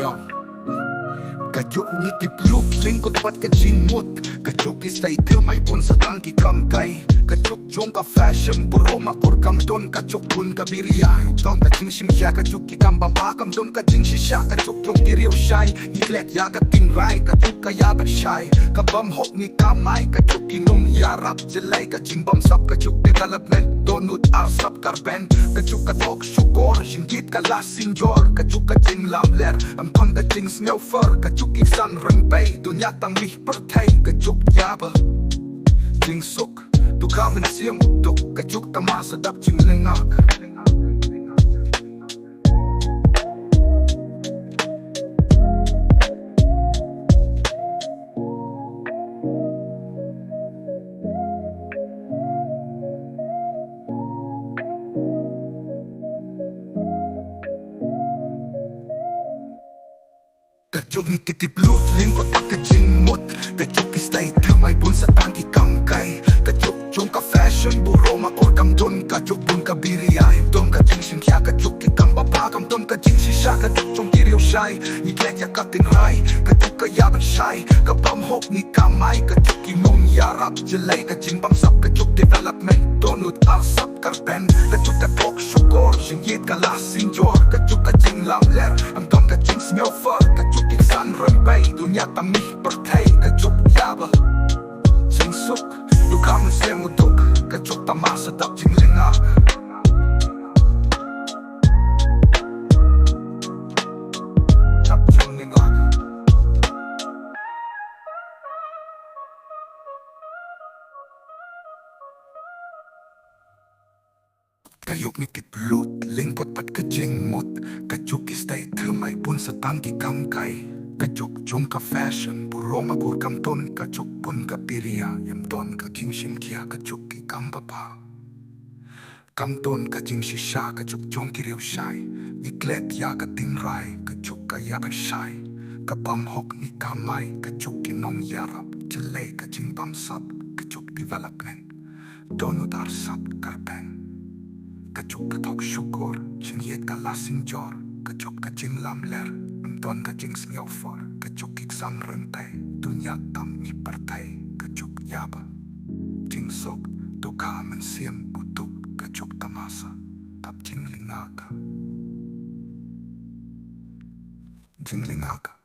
Yo, kajuk ni tipluk lingkod pat kajimut. Kajuk istay may pun sa tangki kamkay. Kajuk jong ka fashion buro makor kam don. Kajuk pun kabiriya don kajing simsya. Kajuk ikam babakam don kajing sisya. Kajuk jong kiriw shy Niklet yagat tingray. Kajuk kayagat shy Kabam hok ni kamay. Kajuk inong yarap jelay. Kajing bamsap kajuk development donut arsap karben. Kajuk katok syukur Singgit kalasing jor. Kajuk kajing lamler Amton kajing snowfer. Kajuk iksan rengbay Dunya tang mih pertay. Kajuk yaba Jing suk Tu kamen siyang utok. Kajuk tama sadap jing lengak. Kajuk ni titiplut lingkod at kajingmut. Kajuk istay may pun sa tangki kamkay. Kajuk jong ka fashion buro makor kam don. Kajuk pun kabiriya don kajing sinkya. Kajuk ikam babakam don kajing sisya. Kajuk jong kiriw shy Niklet yakatin ray. Kajuk kayaban shy Kabam hok ni kamay. Kajuk imong yarap jelay. Kajing bamsap kajuk development donut arsap karben. Kajuk tapok syukur Singgit kalasing jor. Kajuk kajing lamler Amton kajing snowfer. Kajuk iksan rengbay Dunya tamih pertay. Kajuk yaba Jing suk Tu kamen siyang utok. Kajuk tama sadap jing lengak. Tap jing lengak. Kajuk ni tiplut lingkod pat kajing mut. Kajuk istay may pun sa tangki kamkay. Kajuk jong ka fashion buro makor kam ton. Kajuk pun kabiriya Yamton kajing simkya. Kajuk ikam baba kam ton kajing sisya. Kajuk jong kiriw shy Niklet yakatin ray. Kajuk kayaban shy Kabam hok ni kamay. Kajuk inong yarap jelay. Kajing bamsap kajuk development donut arsap karben. Kajuk katok syukur Singgit kalasing jor. Kajuk kajing lamler Amton kajing snowfer. Kajuk iksan rentay Dunya tamih pertay. Kajuk yaba Jing sok Tu kamen siyang utok. Kajuk tamasa tap jing lingaka. Jing lingaka.